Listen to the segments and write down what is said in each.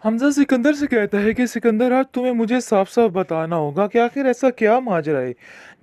हमज़ा सिकंदर से कहता है कि सिकंदर, आज तुम्हें मुझे साफ साफ बताना होगा कि आखिर ऐसा क्या माजरा है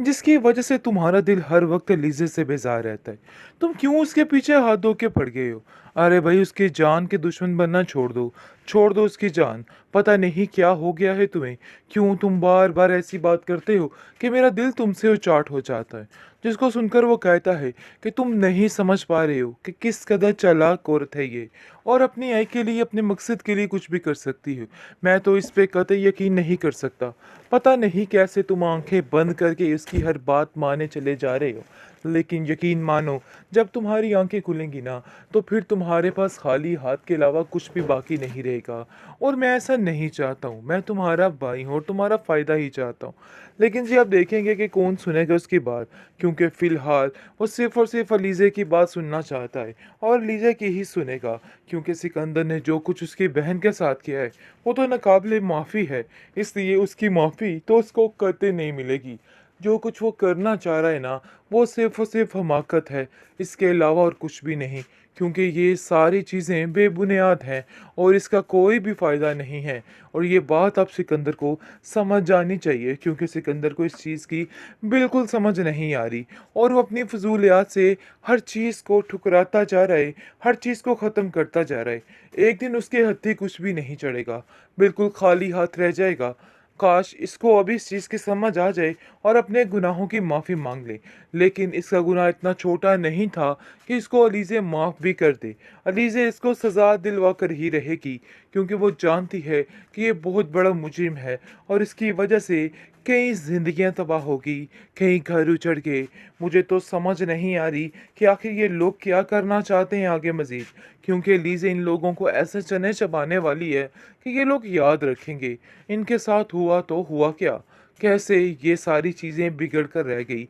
जिसकी वजह से तुम्हारा दिल हर वक्त लीजे से बेजार रहता है। तुम क्यों उसके पीछे हाथ धो के पड़ गए हो? अरे भाई, उसकी जान के दुश्मन बनना छोड़ दो। छोड़ दो उसकी जान। पता नहीं क्या हो गया है तुम्हें। क्यों तुम बार बार ऐसी बात करते हो कि मेरा दिल तुमसे उचाट हो जाता है। जिसको सुनकर वो कहता है कि तुम नहीं समझ पा रहे हो कि किस कदर चालाक औरत है ये, और अपनी आय के लिए, अपने मकसद के लिए कुछ भी कर सकती है। मैं तो इस पे कतई यकीन नहीं कर सकता। पता नहीं कैसे तुम आंखें बंद करके उसकी हर बात माने चले जा रहे हो। लेकिन यकीन मानो, जब तुम्हारी आंखें खुलेंगी ना, तो फिर तुम्हारे पास खाली हाथ के अलावा कुछ भी बाकी नहीं रहेगा। और मैं ऐसा नहीं चाहता हूँ। मैं तुम्हारा भाई हूँ और तुम्हारा फ़ायदा ही चाहता हूँ। लेकिन जी, आप देखेंगे कि कौन सुनेगा उसकी बात, क्योंकि फ़िलहाल वो सिर्फ़ और सिर्फ़ अलीज़े की बात सुनना चाहता है, और अलीज़े की ही सुनेगा। क्योंकि सिकंदर ने जो कुछ उसकी बहन के साथ किया है, वो तो नाकाबिले माफ़ी है। इसलिए उसकी माफ़ी तो उसको कतई नहीं मिलेगी। जो कुछ वो करना चाह रहा है ना, वो सिर्फ़ और सिर्फ़ हमाकत है, इसके अलावा और कुछ भी नहीं। क्योंकि ये सारी चीज़ें बेबुनियाद हैं और इसका कोई भी फ़ायदा नहीं है। और ये बात अब सिकंदर को समझ जानी चाहिए, क्योंकि सिकंदर को इस चीज़ की बिल्कुल समझ नहीं आ रही, और वो अपनी फ़ज़ूलियात से हर चीज़ को ठुकराता जा रहा है, हर चीज़ को ख़त्म करता जा रहा है। एक दिन उसके हत्थे कुछ भी नहीं चढ़ेगा, बिल्कुल खाली हाथ रह जाएगा। काश इसको अभी इस चीज़ की समझ आ जाए और अपने गुनाहों की माफ़ी मांग ले। लेकिन इसका गुनाह इतना छोटा नहीं था कि इसको अलीज़े माफ़ भी कर दे। अलीज़े इसको सज़ा दिलवा कर ही रहेगी, क्योंकि वो जानती है कि ये बहुत बड़ा मुजरिम है, और इसकी वजह से कई ज़िंदगियां तबाह होगी, कई घर उजड़ गए। मुझे तो समझ नहीं आ रही कि आखिर ये लोग क्या करना चाहते हैं आगे मज़ीद, क्योंकि लीज़े इन लोगों को ऐसे चने चबाने वाली है कि ये लोग याद रखेंगे इनके साथ हुआ तो हुआ क्या, कैसे ये सारी चीज़ें बिगड़ कर रह गई,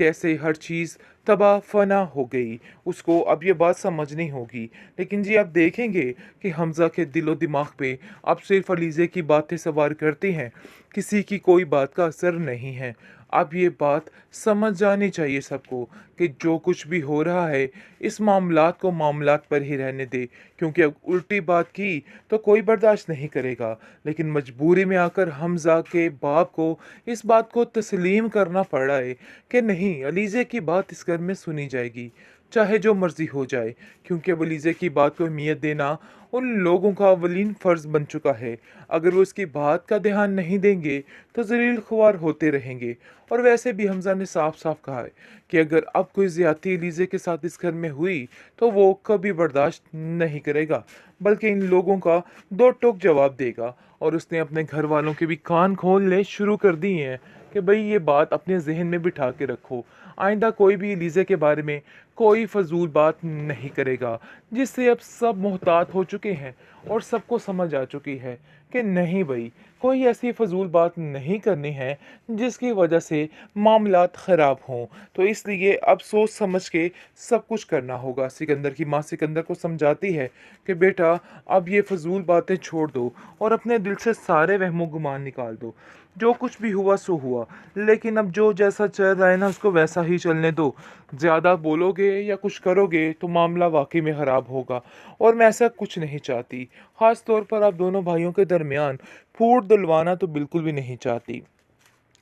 कैसे हर चीज़ तबाह फना हो गई। उसको अब ये बात समझनी होगी। लेकिन जी, आप देखेंगे कि हमज़ा के दिलो दिमाग पे अब सिर्फ अलीज़े की बातें सवार करती हैं, किसी की कोई बात का असर नहीं है। अब ये बात समझ जानी चाहिए सबको कि जो कुछ भी हो रहा है, इस मामलात को मामलात पर ही रहने दे, क्योंकि अब उल्टी बात की तो कोई बर्दाश्त नहीं करेगा। लेकिन मजबूरी में आकर हमज़ा के बाप को इस बात को तस्लीम करना पड़ रहा है कि नहीं, अलीज़े की बात इस घर में सुनी जाएगी, चाहे जो मर्ज़ी हो जाए। क्योंकि अब अलीज़े की बात को अहमियत देना उन लोगों का अवलीन फ़र्ज़ बन चुका है। अगर वो उसकी बात का ध्यान नहीं देंगे, तो ज़लील ख़ुआर होते रहेंगे। और वैसे भी हमज़ा ने साफ साफ कहा है कि अगर अब कोई ज़्यादती अलीज़े के साथ इस घर में हुई, तो वो कभी बर्दाश्त नहीं करेगा, बल्कि इन लोगों का दो टोक जवाब देगा। और उसने अपने घर वालों के भी कान खोलने शुरू कर दिए हैं कि भाई, ये बात अपने जहन में बिठा के रखो। आइंदा कोई भी एलिज़े के बारे में कोई फजूल बात नहीं करेगा, जिससे अब सब मोहतात हो चुके हैं और सबको समझ आ चुकी है कि नहीं भाई, कोई ऐसी फजूल बात नहीं करनी है जिसकी वजह से मामलात ख़राब हों। तो इसलिए अब सोच समझ के सब कुछ करना होगा। सिकंदर की माँ सिकंदर को समझाती है कि बेटा, अब ये फजूल बातें छोड़ दो और अपने दिल से सारे वहमो गुमान निकाल दो। जो कुछ भी हुआ सो हुआ, लेकिन अब जो जैसा चल रहा है ना, उसको वैसा ही चलने दो। ज़्यादा बोलोगे या कुछ करोगे तो मामला वाकई में ख़राब होगा, और मैं ऐसा कुछ नहीं चाहती। ख़ास तौर पर आप दोनों भाइयों के दरमियान फूट दिलवाना तो बिल्कुल भी नहीं चाहती।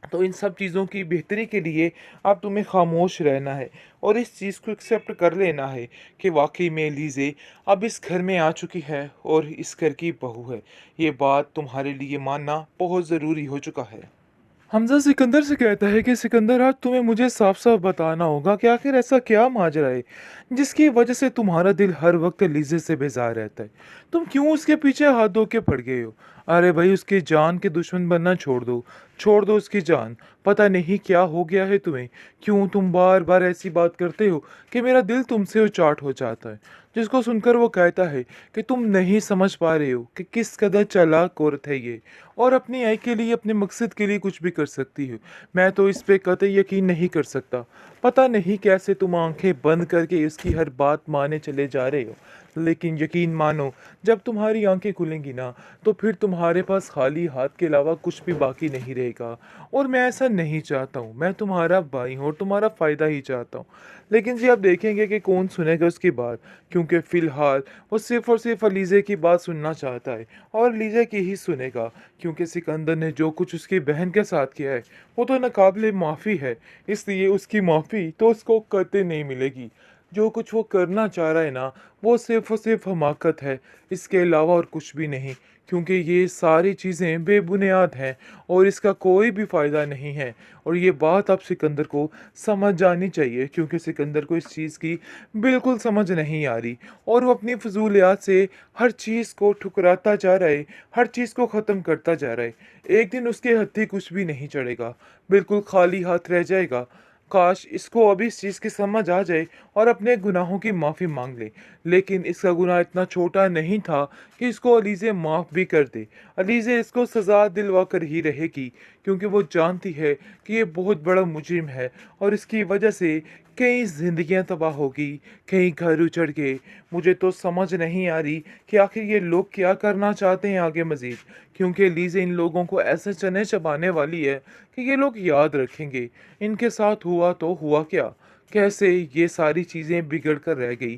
तो इन सब चीज़ों की बेहतरी के लिए अब तुम्हें खामोश रहना है और इस चीज़ को एक्सेप्ट कर लेना है कि वाकई में लीज़े अब इस घर में आ चुकी है और इस घर की बहू है। ये बात तुम्हारे लिए मानना बहुत ज़रूरी हो चुका है। हमज़ा सिकंदर से कहता है कि सिकंदर, आज तुम्हें मुझे साफ साफ बताना होगा कि आखिर ऐसा क्या माजरा है जिसकी वजह से तुम्हारा दिल हर वक्त लीजे से बेजार रहता है। तुम क्यों उसके पीछे हाथ धो के पड़ गए हो? अरे भाई, उसकी जान के दुश्मन बनना छोड़ दो। छोड़ दो उसकी जान। पता नहीं क्या हो गया है तुम्हें। क्यों तुम बार बार ऐसी बात करते हो कि मेरा दिल तुमसे उचाट हो जाता है। जिसको सुनकर वो कहता है कि तुम नहीं समझ पा रहे हो कि किस कदर चालाक औरत है ये, और अपनी आय के लिए, अपने मकसद के लिए कुछ भी कर सकती हो। मैं तो इस पे कतई यकीन नहीं कर सकता। पता नहीं कैसे तुम आंखें बंद करके इसकी हर बात माने चले जा रहे हो। लेकिन यकीन मानो, जब तुम्हारी आंखें खुलेंगी ना, तो फिर तुम्हारे पास खाली हाथ के अलावा कुछ भी बाकी नहीं रहेगा। और मैं ऐसा नहीं चाहता हूँ, मैं तुम्हारा भाई हूँ और तुम्हारा फ़ायदा ही चाहता हूँ। लेकिन जी, आप देखेंगे कि कौन सुनेगा उसकी बात, क्योंकि फ़िलहाल वो सिर्फ़ और सिर्फ़ अलीज़े की बात सुनना चाहता है और अलीज़ा की ही सुनेगा, क्योंकि सिकंदर ने जो कुछ उसकी बहन के साथ किया है, वो तो नाक़ाबिले माफ़ी है, इसलिए उसकी माफ़ी तो उसको कतई नहीं मिलेगी। जो कुछ वो करना चाह रहा है ना, वो सिर्फ़ और सिर्फ़ हमाकत है, इसके अलावा और कुछ भी नहीं, क्योंकि ये सारी चीज़ें बेबुनियाद हैं और इसका कोई भी फ़ायदा नहीं है। और ये बात अब सिकंदर को समझ जानी चाहिए, क्योंकि सिकंदर को इस चीज़ की बिल्कुल समझ नहीं आ रही और वो अपनी फ़ज़ूलियात से हर चीज़ को ठुकराता जा रहा है, हर चीज़ को ख़त्म करता जा रहा है। एक दिन उसके हत्थी कुछ भी नहीं चढ़ेगा, बिल्कुल खाली हाथ रह जाएगा। काश इसको अभी इस चीज़ की समझ आ जाए और अपने गुनाहों की माफ़ी माँग ले। लेकिन इसका गुनाह इतना छोटा नहीं था कि इसको अलीज़े माफ़ भी कर दे। अलीज़े इसको सज़ा दिलवा कर ही रहेगी, क्योंकि वो जानती है कि ये बहुत बड़ा मुजरिम है और इसकी वजह से कई ज़िंदगियाँ तबाह होगी, कई घर उजड़ गए। मुझे तो समझ नहीं आ रही कि आखिर ये लोग क्या करना चाहते हैं आगे मज़ीद, क्योंकि अलीज़े इन लोगों को ऐसे चने चबाने वाली है कि ये लोग याद रखेंगे, इनके साथ हुआ तो हुआ क्या? कैसे ये सारी चीज़ें बिगड़ कर रह गई,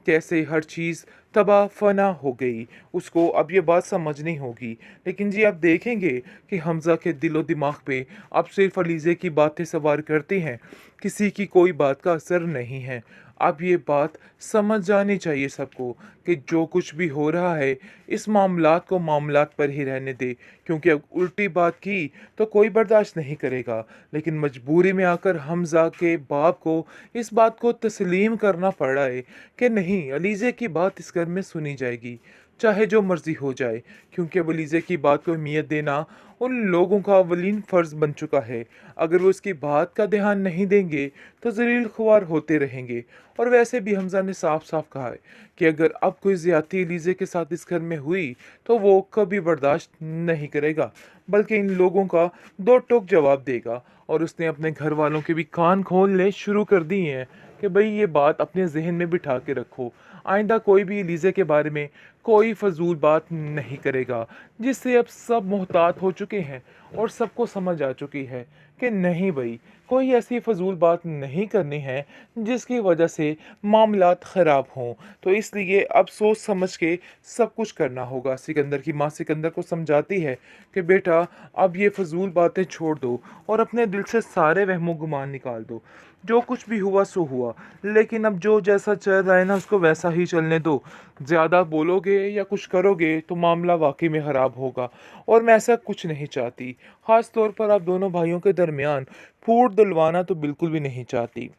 कैसे हर चीज़ तबाह फ़ना हो गई, उसको अब ये बात समझनी होगी। लेकिन जी, आप देखेंगे कि हमज़ा के दिलो-दिमाग पे अब सिर्फ़ अलीज़े की बातें सवार करती हैं, किसी की कोई बात का असर नहीं है। अब ये बात समझ जानी चाहिए सबको कि जो कुछ भी हो रहा है, इस मामलात को मामलात पर ही रहने दें, क्योंकि अब उल्टी बात की तो कोई बर्दाश्त नहीं करेगा। लेकिन मजबूरी में आकर हमज़ा के बाप को इस बात को तस्लीम करना पड़ रहा है कि नहीं, अलीज़े की बात इस घर में सुनी जाएगी, चाहे जो मर्ज़ी हो जाए, क्योंकि अब अलीज़े की बात को अहमियत देना उन लोगों का अवलीन फ़र्ज़ बन चुका है। अगर वो इसकी बात का ध्यान नहीं देंगे, तो ज़लील ख़ुआर होते रहेंगे। और वैसे भी हमज़ा ने साफ-साफ कहा है कि अगर अब कोई ज़्यादती अलीज़े के साथ इस घर में हुई, तो वो कभी बर्दाश्त नहीं करेगा, बल्कि इन लोगों का दो टोक जवाब देगा। और उसने अपने घर वालों के भी कान खोलने शुरू कर दिए हैं कि भई ये बात अपने ज़हन में बिठा के रखो। आइंदा कोई भी एलिज़ा के बारे में कोई फ़ज़ूल बात नहीं करेगा, जिससे अब सब मुहतात हो चुके हैं और सबको समझ आ चुकी है कि नहीं भई, कोई ऐसी फ़ज़ूल बात नहीं करनी है जिसकी वजह से मामलात ख़राब हों। तो इसलिए अब सोच समझ के सब कुछ करना होगा। सिकंदर की माँ सिकंदर को समझाती है कि बेटा, अब ये फ़ज़ूल बातें छोड़ दो और अपने दिल से सारे वहमो-गुमान निकाल दो। जो कुछ भी हुआ सो हुआ, लेकिन अब जो जैसा चल रहा है ना, उसको वैसा ही चलने दो। ज़्यादा बोलोगे या कुछ करोगे तो मामला वाक़ई में ख़राब होगा और मैं ऐसा कुछ नहीं चाहती। ख़ास तौर पर आप दोनों भाइयों के दरमियान फूट डलवाना तो बिल्कुल भी नहीं चाहती।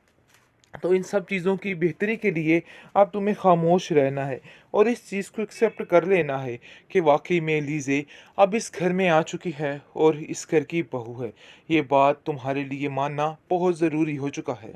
तो इन सब चीज़ों की बेहतरी के लिए अब तुम्हें खामोश रहना है और इस चीज़ को एक्सेप्ट कर लेना है कि वाक़ई में एलिज़े अब इस घर में आ चुकी है और इस घर की बहू है। ये बात तुम्हारे लिए मानना बहुत ज़रूरी हो चुका है।